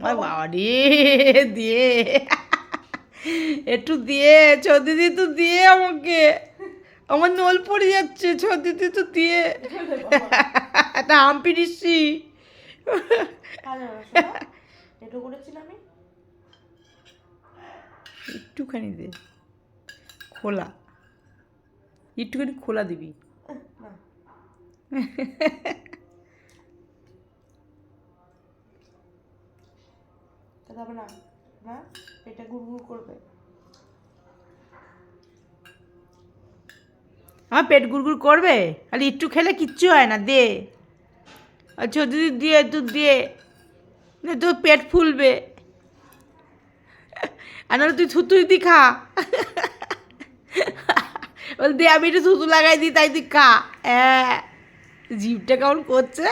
বাবা রে দিয়ে একটু দিয়ে দিদি তো দিয়ে আমাকে আমার নল পড়ে যাচ্ছে দিদি তো দিয়ে একটা হাম্পি দিচ্ছি একটুখানি দে খোলা একটুখানি খোলা দিবি না পেটে গুড়গুড় করবে। আমার পেট গুড়গুড় করবে আর একটু খেলে কিচ্ছু হয় না দে আচ্ছা দিদি দিয়ে তুই দিয়ে তোর পেট ফুলবে আর নাহলে তুই থুতু দি খা বল দে আমি একটু থুতু লাগাই দিই তাই তুই খা হ্যাঁ জিভটা কেমন করছে